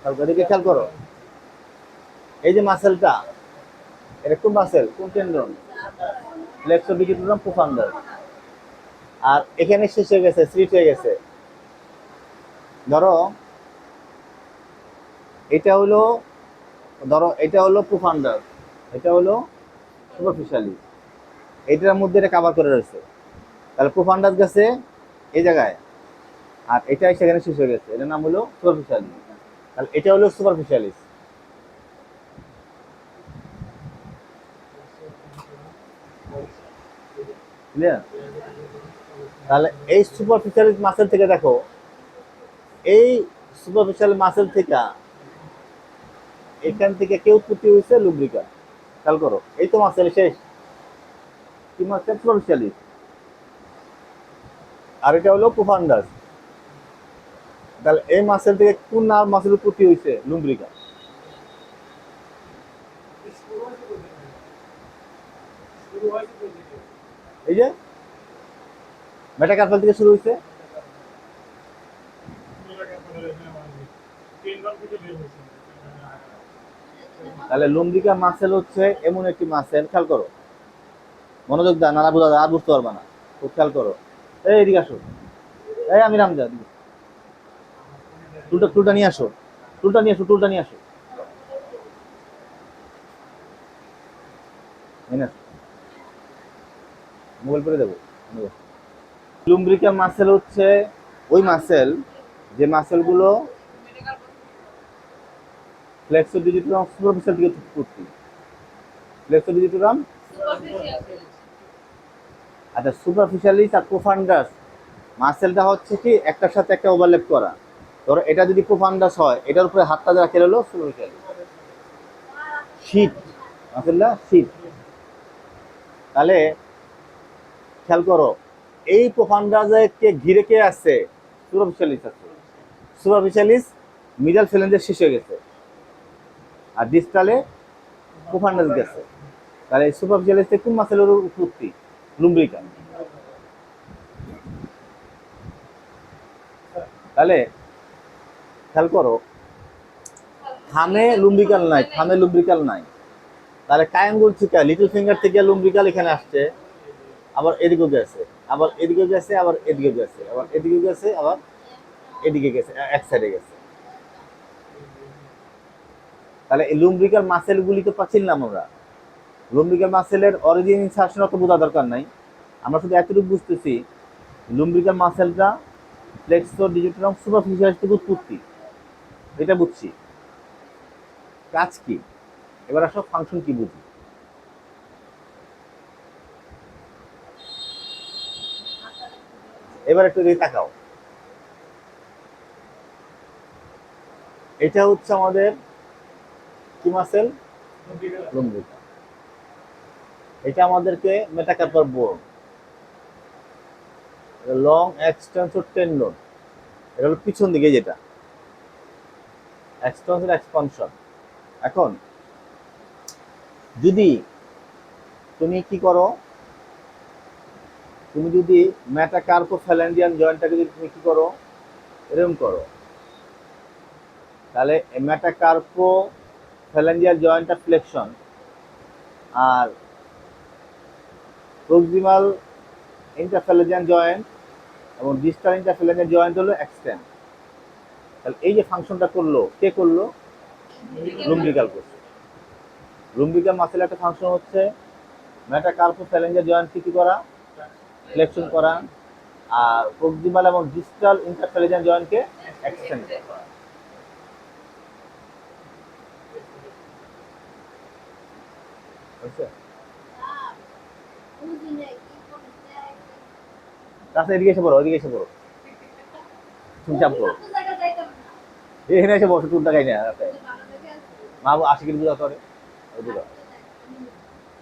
এদিকে খেয়াল করো, এই যে মাসেলটা, এটা কোন মাসেল, কোন টেন্ডন? ফ্লেক্সোডিজিটাম প্রোফান্ডাস। আর এখানে শেষ হয়ে গেছে, স্লিট হয়ে গেছে। ধরো এটা হলো, ধরো এটা হলো প্রোফান্ডাস, এটা হলো সুপারফিশিয়ালি, এইটার মধ্যে এটা কাভার করে রয়েছে। তাহলে প্রোফান্ডাস গেছে এই জায়গায়, আর এটাই সেখানে শেষ হয়ে গেছে, এটার নাম হলো সুপারফিশিয়ালি। তাহলে এটা হলো সুপারফিশিয়ালিস। ক্লিয়ার? তাহলে এই সুপারফিশিয়ালিস মাসেল থেকে দেখো, এই সুপারফিশিয়াল মাসেল থেকে এখান থেকে কেউ উৎপত্তি হয়েছে লুব্রিকা। খেয়াল করো, এই তো মাসেল শেষ, কি মাসেল? সুপারফিশিয়ালিস। আর এটা হলো প্রোফান্ডাস। তাহলে এই মাসেল থেকে কোন নার্ভ মাসেল উৎপত্তি হয়েছে? লুম্ব্রিকা। এই যে মেটাকার্পাল থেকে শুরু হয়েছে। তাহলে লুম্ব্রিকা মাসেল হচ্ছে এমন একটি মাসেল, খেয়াল করো, মনোযোগ দাও, নানা বোঝা আর বুঝতে পারবা না, খুব খেয়াল করো। এই এদিকে আসো, এই আমি রামজা, টুলটা টুলটা নিয়ে আসো, টুলটা নিয়ে আসো, টুলটা নিয়ে আসো, এনে আসো। মোবাইল করে দেবো। লুম্ব্রিকা মাসেল হচ্ছে ওই মাসেল, যে মাসেলগুলো ফ্লেক্সোডিজিটাম সুপারফিশিয়াল থেকে উৎপত্তি। ফ্লেক্সোডিজিটাম, আচ্ছা, সুপারফিশিয়ালিস আর প্রোফান্ডাস মাসেলটা হচ্ছে কি একটার সাথে একটা ওভারল্যাপ করা। ধরো এটা যদি প্রোফান্ডাস হয়, এটার উপরে হাতটা রাখে হলো সুপারফিশিয়ালিস। শীত, মাসেলটা শীত। তাহলে খেয়াল করো, এই প্রোফান্ডাসকে ঘিরে কে আছে? সুপারফিশিয়ালিস আছে। সুপারফিশিয়ালিস মিডল ফ্যালেঞ্জের শেষ হয়ে গেছে, আর ডিস্টালে প্রোফান্ডাস গেছে। তাহলে সুপারফিশিয়ালিস থেকে কোন মাসেলের উৎপত্তি? লুম্ব্রিকা। তাহলে খেয়াল করো, থামে লুম্ব্রিকাল নাই, থামে লুম্ব্রিকাল নাই। তাহলে ট্রায়াঙ্গল থেকে লিটল ফিঙ্গার থেকে লুম্ব্রিকাল এখানে আসছে, আবার এদিকেও গেছে, আবার এদিকে গেছে, আবার এদিকে গেছে, আবার এদিকে গেছে, আবার এদিকে গেছে, এক সাইডে গেছে। তাহলে এই লুম্ব্রিকাল মাসেল গুলি তো পাচ্ছিলাম আমরা। লুম্ব্রিকাল মাসেলের অরিজিন ইনসার্শন অত বোঝা দরকার নাই, আমরা শুধু এতটুকু বুঝতেছি লুম্ব্রিকাল মাসেলটা ফ্লেক্সোডিজিটাম সুপারফিশিয়ালিস থেকে উৎপত্তি, এটা বুঝছি। কাজ কি? এবার আসো ফাংশন কি বুঝি। এবার একটু দিয়ে তাকাও, এটা হচ্ছে আমাদের কি মাসেল? লুম্ব্রিকা। এটা আমাদেরকে মেটাকার্পাল বোন, লং এক্সটেন্সর টেন্ডন, এটা হলো পিছন দিকে যেটা এক্সটেনশন এক্সপানশন। এখন যদি তুমি কি করো, তুমি যদি মেটাকার্পোফ্যালেঞ্জিয়ান জয়েন্টটাকে যদি তুমি কি করো, এরকম করো, তাহলে মেটাকার্পোফ্যালেঞ্জিয়ান জয়েন্টটা ফ্লেকশন, আর প্রক্সিমাল ইন্টারফ্যালেঞ্জিয়ান জয়েন্ট এবং ডিস্টাল ইন্টারফ্যালেঞ্জিয়ান জয়েন্ট হলো এক্সটেন্ড। তাহলে এই যে ফাংশনটা করলো, কে করলো? লুম্ব্রিকাল করছে। লুম্ব্রিকাল মাসেল একটা ফাংশন হচ্ছে মেটাকার্পোফ্যালেঞ্জিয়ান জয়েন্টকে কি করা? ফ্লেকশন করা, আর প্রক্সিমাল এবং ডিস্টাল ইন্টারফ্যালেঞ্জিয়ান জয়েন্টকে এক্সটেন্ড করা। বুঝছো? তাছাড়া এদিকে এসে পড়ো, ওইদিকে এসে পড়ো, তুমি চাপ করো, এখানে এসে বসো, টুল টাকাই না মা আশিকের বুঝা করে।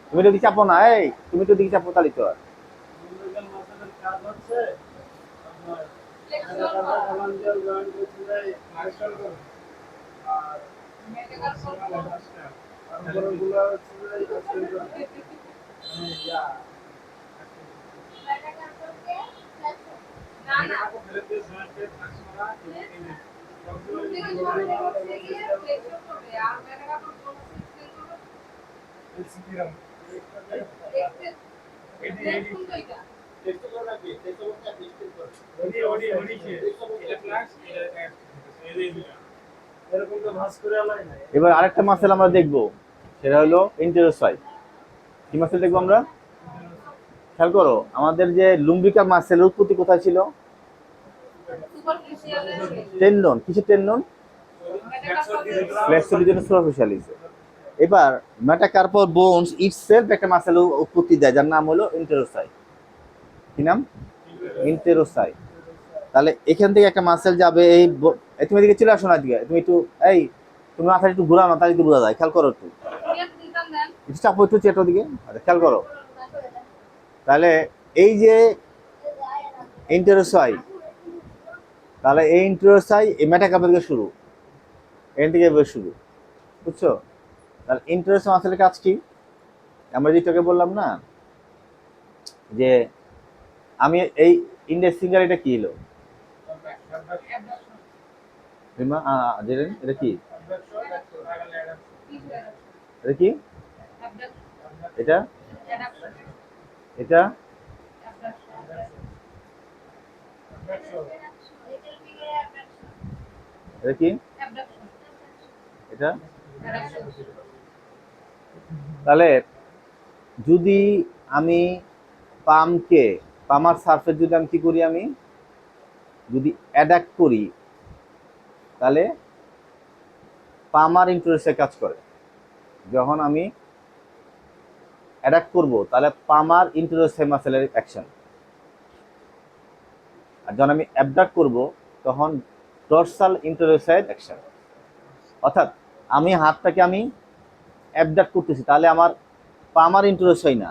তুমি তো দিকে চাপো না, এই তুমি তো দিকে চাপো, তালি তো আর এবার আরেকটা মাসেল আমরা দেখবো, সেটা হলো ইন্টেরোসাইট। কি মাসেল দেখবো আমরা? খেয়াল করো, আমাদের যে লুম্বিকা মাসেলের উৎপত্তি কোথায় ছিল? টেন্ডন, কিসের টেন্ডন? ফ্লেক্সর রিজিওনাস সুপারফিশিয়ালিস। এবার মেটাকার্পাল বোনস ইটসেলফ একটা মাসেল উৎপত্তি দেয়, যার নাম হলো ইন্টেরোসাইট। কি নাম? ইন্টেরোসাইট। তাহলে এখান থেকে একটা মাসেল যাবে, তুমি এদিকে চলে আসো না, দিকে তুমি একটু, তুমি মাথাটা একটু ঘুরাও না, তাহলে একটু বোঝা যায়। খেয়াল করো, একটু চাপো একটু চেটোর দিকে। আচ্ছা, খেয়াল করো। তাহলে এই যে ইন্টেরোসাইট, তাহলে এই ইন্টেরোসাইট এই মেটাকার্পাল থেকে শুরু, এখান থেকে শুরু, বুঝছো? তাহলে ইন্টেরোসাইট মাসেলের কাজ কি? আমরা যেটাকে বললাম না যে আমি এই ইন্ডেক্স ফিঙ্গার, এটা কি হলো? এটা কি? এটা কি? এটা এটা এটা কি? এটা। তাহলে যদি আমি পামার সারফেস যদি আমি কি করি, আমি যদি অ্যাডাক্ট করি, তাহলে পামার ইন্টারেস্টে কাজ করে। যখন আমি অ্যাডাক্ট করব, তাহলে পামার ইন্টারেস্টে মাসেলের অ্যাকশন। আর যখন আমি অ্যাবডাক্ট করব, তখন ডরসাল ইন্টারেস্টের অ্যাকশন। অর্থাৎ আমি হাতটাকে আমি অ্যাবডাক্ট করতেছি, তাহলে আমার পামার ইন্টারেস্ট হয় না,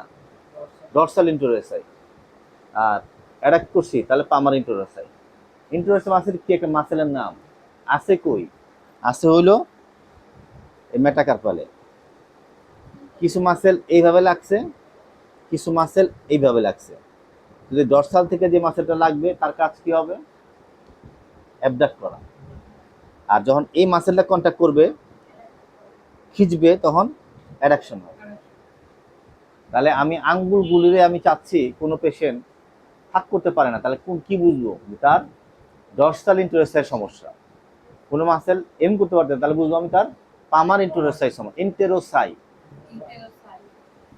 ডরসাল ইন্টারেস্ট হয়। আর অ্যাডাক্ট করছি, তাহলে পামার ইন্টারেস্ট হয়। ইন্টারেস্ট মাসেল কি একটা মাসেলের নাম আছে? কই আছে? হইলো এই মেটাকার্পালে। কিছু মাসেল এইভাবে লাগছে, কিছু মাসেল এইভাবে লাগছে। যদি ডরসাল থেকে যে মাসেলটা লাগবে, তার কাজ কি হবে? অ্যাবডাক্ট করা। আর যখন এই মাসেলটা কন্ট্যাক্ট করবে, খিচবে, তখন অ্যাডাকশন হবে। তাহলে আমি আঙ্গুলগুলিরে আমি চাচ্ছি কোনো পেশেন্ট হাত করতে পারে না, তাহলে কি বুঝবো? তার ডরসাল ইন্টারেস্টের সমস্যা। কোনো মাসেল এম করতে পারতেন, তাহলে বুঝবো আমি তার পামার ইন্টারোসাই সমস্যা। ইন্টেরোসাই।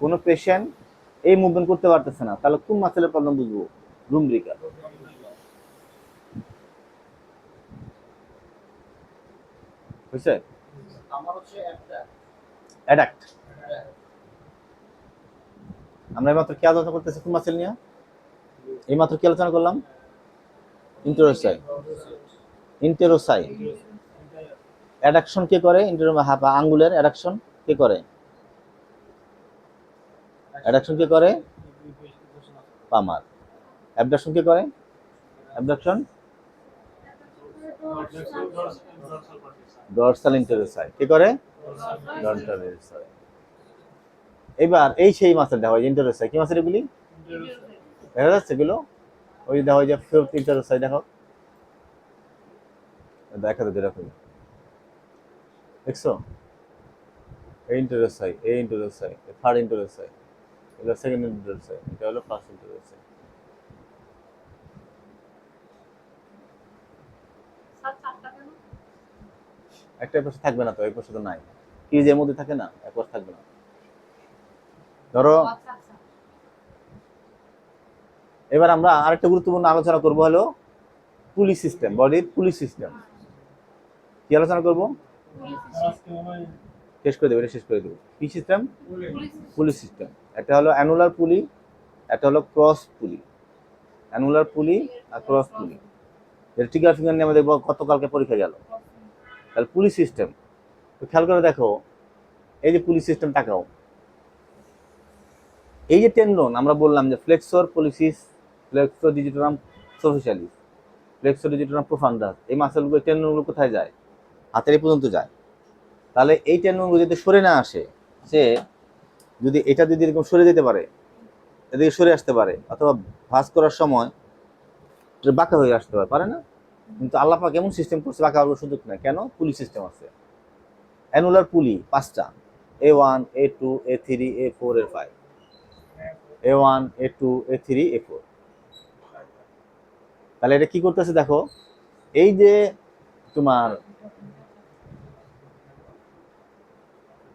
কোনো পেশেন্ট এই মুভমেন্ট করতে পারতেছে না, তাহলে কোন মাসেলের প্রবলেম বুঝবো? লুম্ব্রিকা। বুঝছে? আমার হচ্ছে অ্যাডাক্ট। আমরা এইমাত্র কি আলোচনা করতেছি? কোন মাসেল নিয়ে এইমাত্র কি আলোচনা করলাম? ইন্টেরোসাই। ইন্টেরোসাই অ্যাডাকশন কে করে? আঙ্গুলের অ্যাডাকশন কে করে? অ্যাডাকশন কে করে? পামার। অ্যাবডাকশন কে করে? অ্যাবডাকশন ডরসাল ইন্টারোসাই কে করে? ডরসাল ইন্টারোসাই। এবার এই সেই মাসেলটা হয় ইন্টারোসাই। কি মাসেল এগুলি? দেখা যাচ্ছে এগুলো? ওই দেখা হয় যে ফোর্থ ইন্টারোসাই, দেখো দেখা যাচ্ছে, দেখো দেখছো? এই ইন্টারোসাই, এই ইন্টারোসাই, থার্ড ইন্টারোসাই, এটা সেকেন্ড ইন্টারোসাই, এটা হলো ফার্স্ট ইন্টারোসাই। একটা পাশে থাকবে না তো, এক পাশে তো নাই। কি যে মধ্যে থাকে না, এক পাশে থাকবে না। ধরো এবার আমরা আরেকটা গুরুত্বপূর্ণ আলোচনা করব, হলো পুলি সিস্টেম, বডির পুলি সিস্টেম। কি আলোচনা করব? শেষ করে দেবো, এটা শেষ করে দেবো। কি সিস্টেম? পুলি সিস্টেম। একটা হলো অ্যানুলার পুলি, একটা হলো ক্রস পুলি। অ্যানুলার পুলি আর ক্রস পুলি। এটা টিকার ফিঙ্গার নিয়ে আমাদের গতকালকে পরীক্ষা গেল। তাহলে পুলি সিস্টেম তো খেয়াল করে দেখো, এই যে পুলি সিস্টেম তাকাও, এই যে টেন্ডন আমরা বললাম যে flexor pollicis, flexor digitorum superficialis, flexor digitorum profundus, এই মাসেলগুলো টেন্ডনগুলো কোথায় যায়? হাতের এই পর্যন্ত যায়। তাহলে এই টেন্ডনগুলো যদি সরে না আসে, সে যদি এটা যদি এরকম সরে যেতে পারে, এদিকে সরে আসতে পারে, অথবা ভাঁজ করার সময় বাঁকা হয়ে আসতে পারে না? কিন্তু আল্লাহ পাক এমন সিস্টেম করছে বাঁকা বাঁকা সুযোগ না, কেন? পুলি সিস্টেম আছে। অ্যানুলার পুলি 5টা, A1 A2 A3 A4 A5, A1 A2 A3 A4। তাহলে এটা কি করতেছে দেখো, এই যে তোমার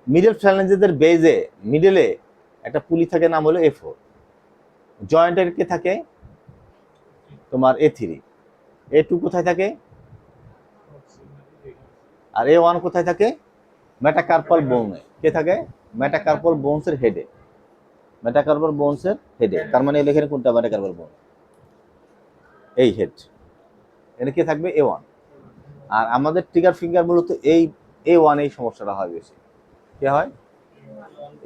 মিডল ফ্ল্যাঞ্জেসের বেজে মিডলে একটা পুলি থাকে, নাম হলো A4। জয়েন্টের কে থাকে তোমার A3। A2 কোথায় থাকে? আর A1 কোথায় থাকে? মেটাকার্পাল বোনে। কে থাকে? মেটাকার্পাল বোনসের হেডে। মেটাকার্পাল বোনসের হেডে, তার মানে এখানে কোনটা? মেটাকার্পাল বোন, এই হেড। এটা কে থাকবে? A1। আর আমাদের ট্রিগার ফিঙ্গার মূলত এই A1 এই সমস্যাটা হয় বেশি। কে হয়?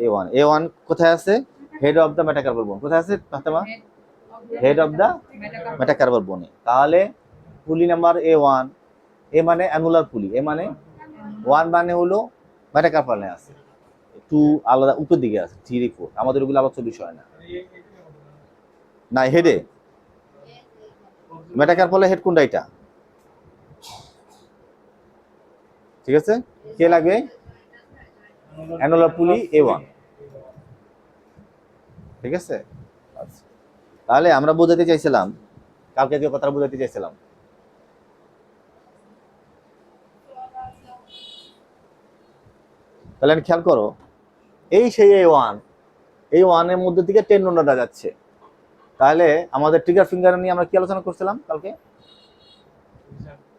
A1। A1 কোথায় আছে? হেড অফ দ্য মেটাকার্পাল বোন। কোথায় আছে Fatema? Head of the metacarpal বোনে। তাহলে পুলি নাম্বার A1, এ মানে অ্যানুলার পুলি, এ মানে 1 মানে হলো মেটাকার্পালে আছে, 2 আলাদা উপর দিকে আছে, 3 4 আমাদের ওগুলো আবার 24 হয় না। না, হেডে মেটাকার্পালে হেড কোনটা? এটা ঠিক আছে। কে লাগবে? অ্যানুলার পুলি A1। ঠিক আছে। আচ্ছা, তাহলে আমরা বোঝাতে চাইছিলাম, কালকে যে কথা বোঝাতে চাইছিলাম, তাহলে খেয়াল করো, এই সেই A1, এই 1 এর মধ্যে থেকে টেন্ডনটা যাচ্ছে। তাহলে আমাদের ট্রিগার ফিঙ্গার নিয়ে আমরা কি আলোচনা করছিলাম কালকে?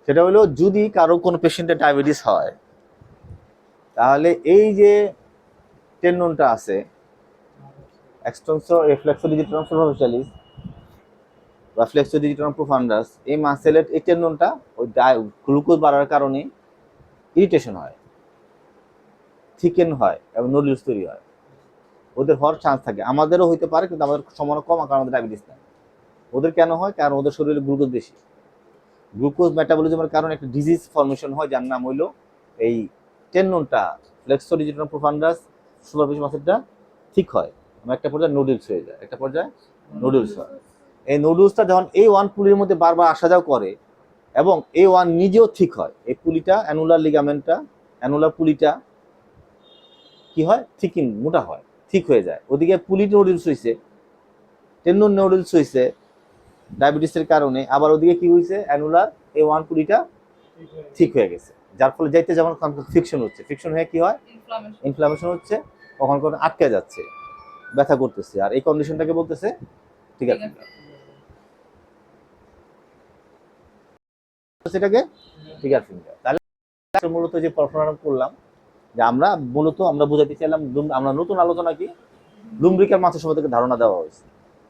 সেটা হলো যদি কারো কোনো পেশেন্টের ডায়াবেটিস হয়, তাহলে এই যে টেন্ডনটা আছে, এক্সটেনসো রিফ্লেক্সোডিজিটাম সুপারফিশিয়ালিস বা ফ্লেক্সোডিজিটাম প্রোফান্ডাস, এই মাসেলের এই টেন্ডনটা ওই গ্লুকোজ বাড়ার কারণে ইরিটেশন হয়, থিকেন হয় এবং নোডুলস তৈরি হয়। ওদের হওয়ার চান্স থাকে, আমাদেরও হইতে পারে, কিন্তু আমাদের সম্ভাবনা কম, কারণ আমাদের ডায়াবেটিস নাই। ওদের কেন হয়? কারণ ওদের শরীরে গ্লুকোজ বেশি। গ্লুকোজ মেটাবলিজমের কারণে একটা ডিজিজ ফর্মেশন হয়, যার নাম হইলো এই টেন্ডনটা, ফ্লেক্সোডিজিটাম প্রোফান্ডাস সুপারফিশিয়াল মাসেলটা ঠিক হয়, একটা পর্যায়ে নুডলস হয়ে যায়, একটা পর্যায়ে নুডলস হয়। এই নুডলসটা যখন A1 পুলির মধ্যে বারবার আসা যাওয়া করে এবং A1 নিজেও ঠিক হয়, এই পুলিটা অ্যানুলার লিগামেন্টটা, অ্যানুলার পুলিটা কি হয়? থিকিং, মোটা হয়, ঠিক হয়ে যায়। ওদিকে পুলি নুডলস হয়েছে, টেন্ডন নুডলস হয়েছে ডায়াবেটিসের কারণে, আবার ওদিকে কি হয়েছে? অ্যানুলার A1 পুলিটা ঠিক হয়ে গেছে, যার ফলে যাইতে যেমন ফ্রিকশন হচ্ছে, ফ্রিকশন হয়ে কি হয়? ইনফ্লামেশন হচ্ছে, কখন কখন আটকে যাচ্ছে, ব্যথা করতেছে, আর এই কন্ডিশনটাকে বলতেছে ট্রিগার ফিঙ্গার। সেটাকে ট্রিগার ফিঙ্গার। তাহলে মূলত যে পড়াশোনাটা করলাম, যে আমরা মূলত আমরা বুঝাতে চাইলাম, আমরা নতুন আলোচনা কি লুম্ব্রিকাল মাছের সম্পর্কে ধারণা দেওয়া হয়েছে,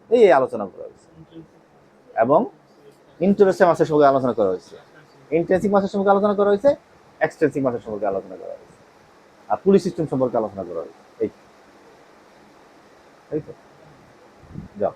এই আলোচনা করা হয়েছে, এবং ইন্টারেস্টের মাছের সম্পর্কে আলোচনা করা হয়েছে, ইন্টেন্সিভ মাছের সম্পর্কে আলোচনা করা হয়েছে, এক্সটেন্সিভ মাছের সম্পর্কে আলোচনা করা হয়েছে, আর পুলিশ সিস্টেম সম্পর্কে আলোচনা করা হয়েছে। এই তো যাও।